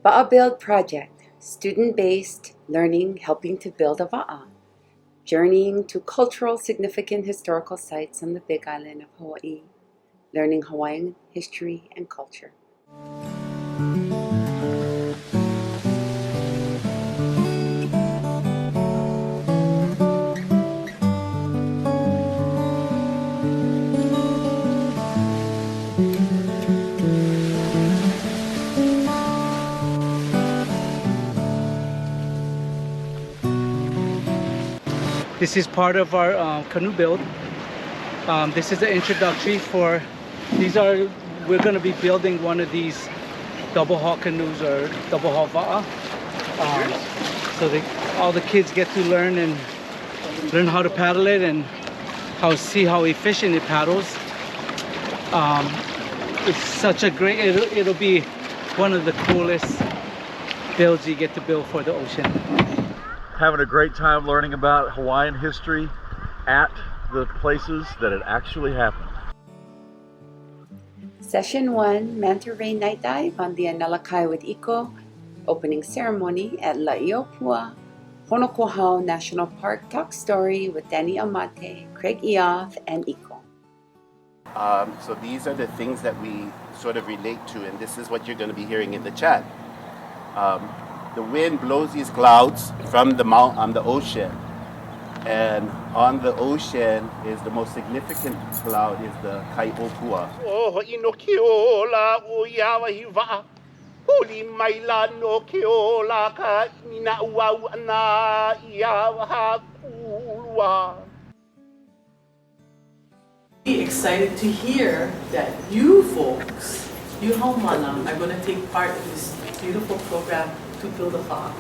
Va'a Build Project, student-based learning helping to build a va'a, journeying to cultural significant historical sites on the Big Island of Hawaii, learning Hawaiian history and culture. This is part of our canoe build. This is the introductory for, we're going to be building one of these double hull canoes or double hull va'a. So all the kids get to learn how to paddle it and see how efficient it paddles. It's such a great, it'll be one of the coolest builds you get to build for the ocean. Having a great time learning about Hawaiian history at the places that it actually happened. Session 1, Manta Ray Night Dive on the Anelakai with Iko, opening ceremony at La'i Opua, Honokohau National Park Talk Story with Danny Amate, Craig Eoff, and Iko. So these are the things that we sort of relate to, and this is what you're going to be hearing in the chat. The wind blows these clouds from the ocean, and on the ocean is the most significant cloud is the La'i Opua. Be excited to hear that you folks, you haumana, are going to take part in this beautiful program to build a va'a.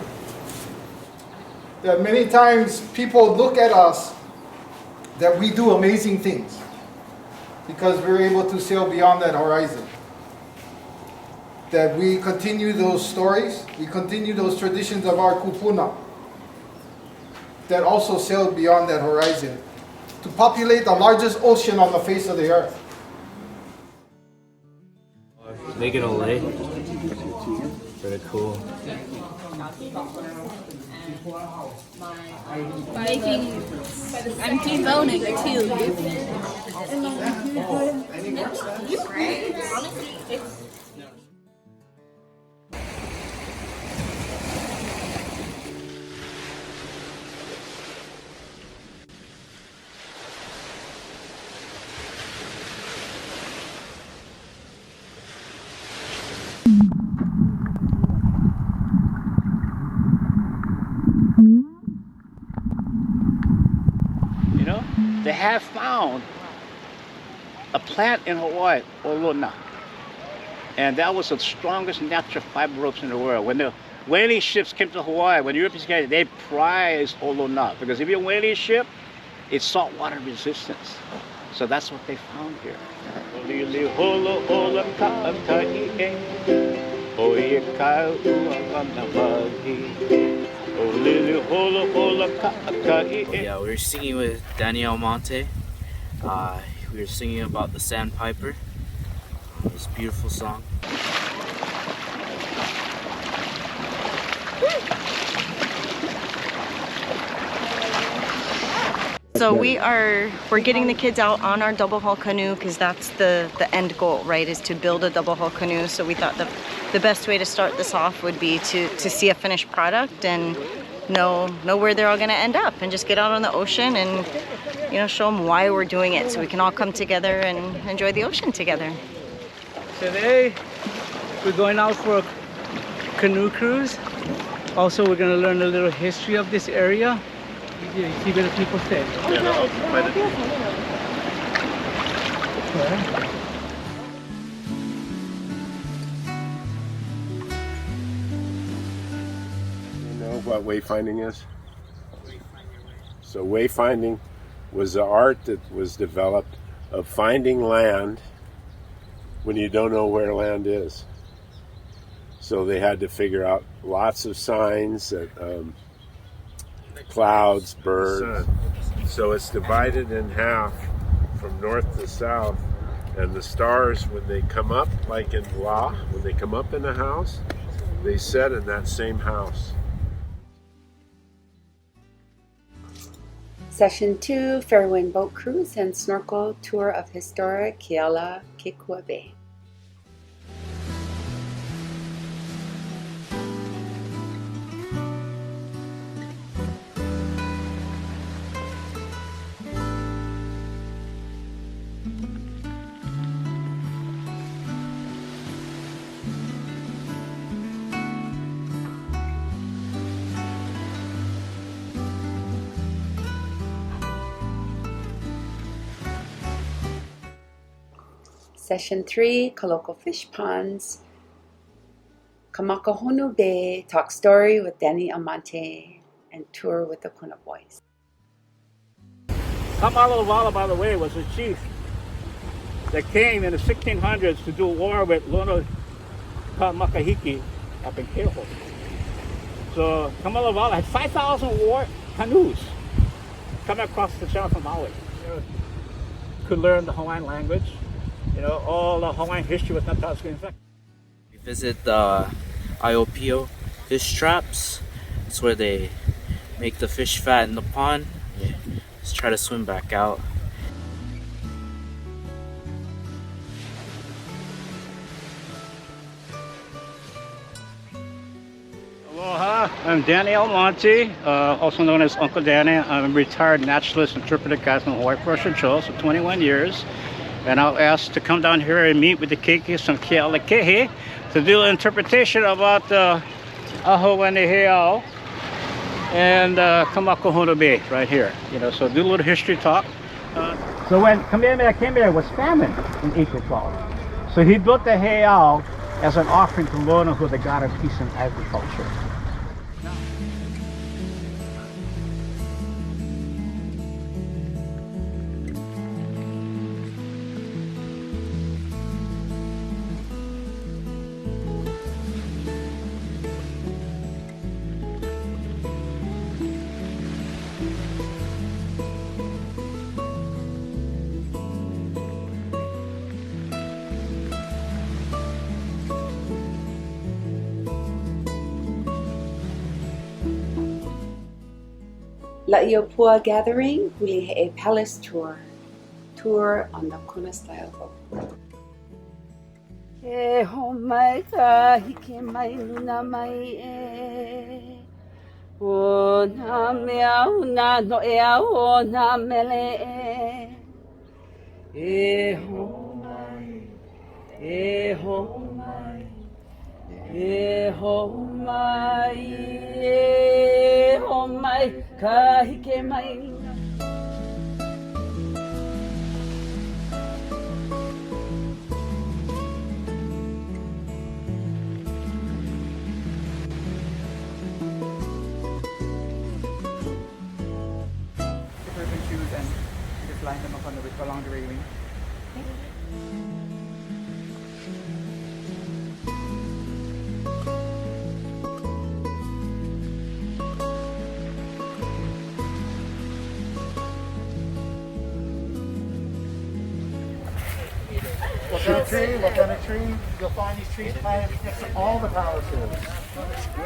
That many times people look at us that we do amazing things because we're able to sail beyond that horizon. That we continue those stories, we continue those traditions of our kipuna that also sail beyond that horizon to populate the largest ocean on the face of the earth. Making a lake. Pretty cool. I'm deboning too. They have found a plant in Hawaii, Olona, and that was the strongest natural fiber ropes in the world. When the whaling ships came to Hawaii, when Europeans came, they prized Olona because if you're a whaling ship, it's saltwater resistance. So that's what they found here. Yeah, we were singing with Danielle Monte. We were singing about the Sandpiper. This beautiful song. So we're getting the kids out on our double hull canoe because that's the end goal, right? Is to build a double hull canoe. So we thought the best way to start this off would be to see a finished product and know where they're all going to end up, and just get out on the ocean and show them why we're doing it, so we can all come together and enjoy the ocean together. Today we're going out for a canoe cruise. Also, we're going to learn a little history of this area. You see where the people stay. What wayfinding is? So wayfinding was the art that was developed of finding land when you don't know where land is. So they had to figure out lots of signs, that, clouds, birds. So it's divided in half from north to south, and the stars, when they come up, like in La, when they come up in a house, they set in that same house. Session 2, Fairwind Boat Cruise and Snorkel Tour of Historic Keala Bay. Session 3, Kaloko Fish Ponds, Kamakahonu Bay, Talk Story with Danny Amante, and Tour with the Puna Boys. Kamalovala, by the way, was a chief that came in the 1600s to do war with Lono Makahiki up in Keho. So Kamalovala had 5,000 war canoes coming across the channel from Maui. Could learn the Hawaiian language. You know, all the Hawaiian history was not touched. In fact, We visit the La'i Opua fish traps. It's where they make the fish fat in the pond. Just try to swim back out. Aloha, I'm Danny Almonte, also known as Uncle Danny. I'm a retired naturalist interpreter guide from Hawaii First Shoals for 21 years. And I was asked to come down here and meet with the keikis from Kealakahi to do an interpretation about Aho and Heao and Kamakahonu Bay right here. You know, so do a little history talk. So when Kamehameha came here, it was famine in 1812. So he built the Heao as an offering to Lono, who the god of peace and agriculture. La'i Opua Gathering, Hulihe'e Palace Tour. Tour on the Kona style boat. E ho mai ka hike mai nuna mai e. O na mea una no e a o na mele e. E ho mai, e ho mai, e ho mai, e ho mai ka hike mai nuna. Shoes and just line them up on along the railing. What kind of tree? What kind of tree? You'll find these trees planted next to all the palaces.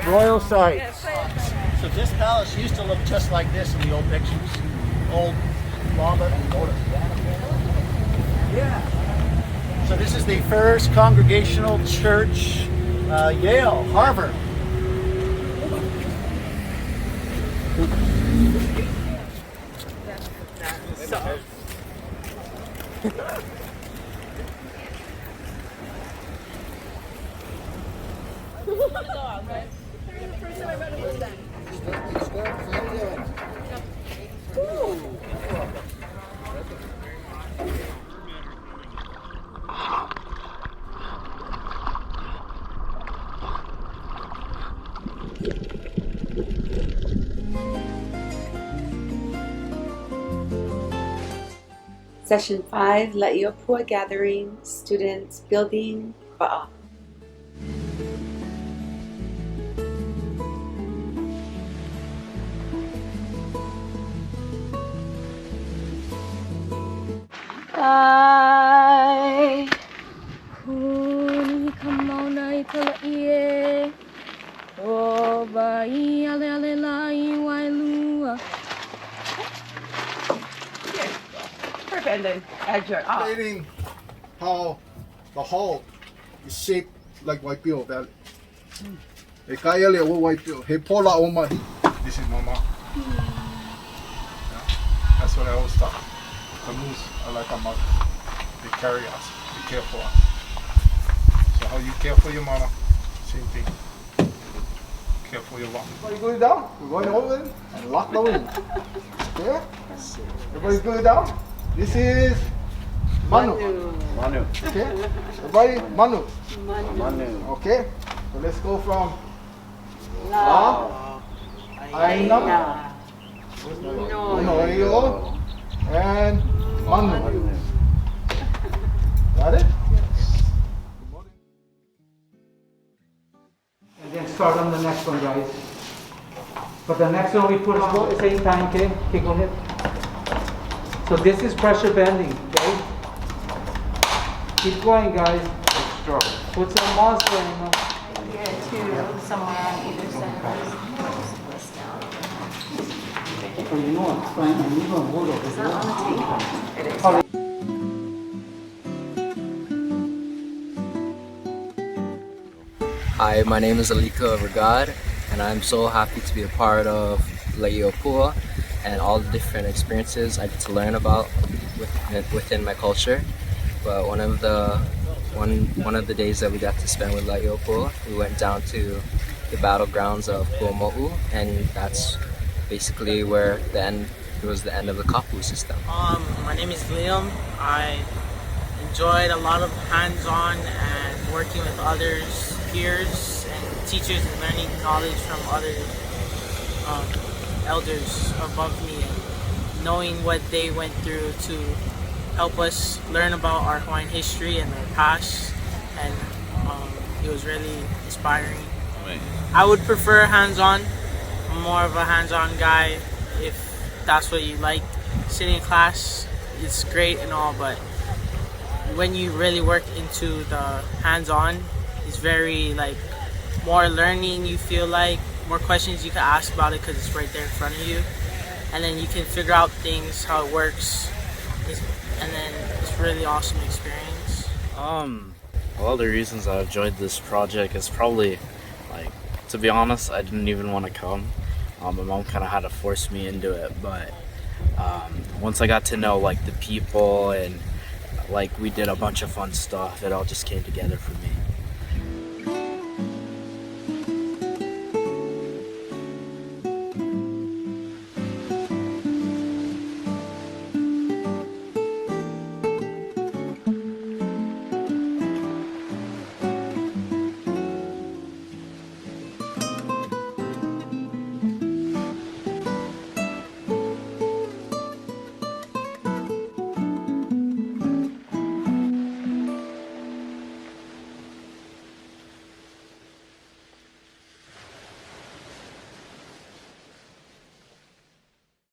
Royal sites. So this palace used to look just like this in the old pictures. Old lava and mortar. Yeah. So this is the first Congregational Church, Yale, Harvard. Session 5, La'i Opua Gathering, Students Building Ba'a. Ai, huni ka mauna I ka la'i e. then add your Explaining how the hall is shaped like Waipio Valley. E kaya le o Waipio, he pola o mahi. This is mama. Yeah. That's what I always thought. Canoes are like a mother. They carry us, they care for us. So how you care for your mama, same thing. Care for your mom. Everybody going down? We're going over and lock the wind. Okay? Everybody's going down? This is Manu. Manu. Okay? Everybody, Manu. Manu. Okay? So let's go from La. Ainam, No. Noyo, and Manu. Got it? And then start on the next one, guys. But the next one we put on the same time, okay? Okay, go ahead. So this is pressure bending, okay? Keep going, guys. Put some muscle in them. Here too, somewhere on either side. Oh, you know what? Fine, I'm even hold over. Is that on the table? It is. All right. Hi, my name is Iko Regard, and I'm so happy to be a part of La'i Opua and all the different experiences I get to learn about within my culture. But one of the days that we got to spend with La'i Opua, we went down to the battlegrounds of Kuamo'u, and that's basically where it was the end of the kapu system. My name is Liam. I enjoyed a lot of hands-on and working with others, peers and teachers, and learning knowledge from other elders above me, and knowing what they went through to help us learn about our Hawaiian history and our past, and it was really inspiring. I would prefer hands-on. I'm more of a hands-on guy. If that's what you like, sitting in class, it's great and all, but when you really work into the hands-on, it's very like more learning. You feel like more questions you can ask about it because it's right there in front of you, and then you can figure out things, how it works, and then it's a really awesome experience. Well, the reasons I enjoyed this project is probably, like, to be honest, I didn't even want to come. My mom kind of had to force me into it, but once I got to know like the people and like we did a bunch of fun stuff, it all just came together for me.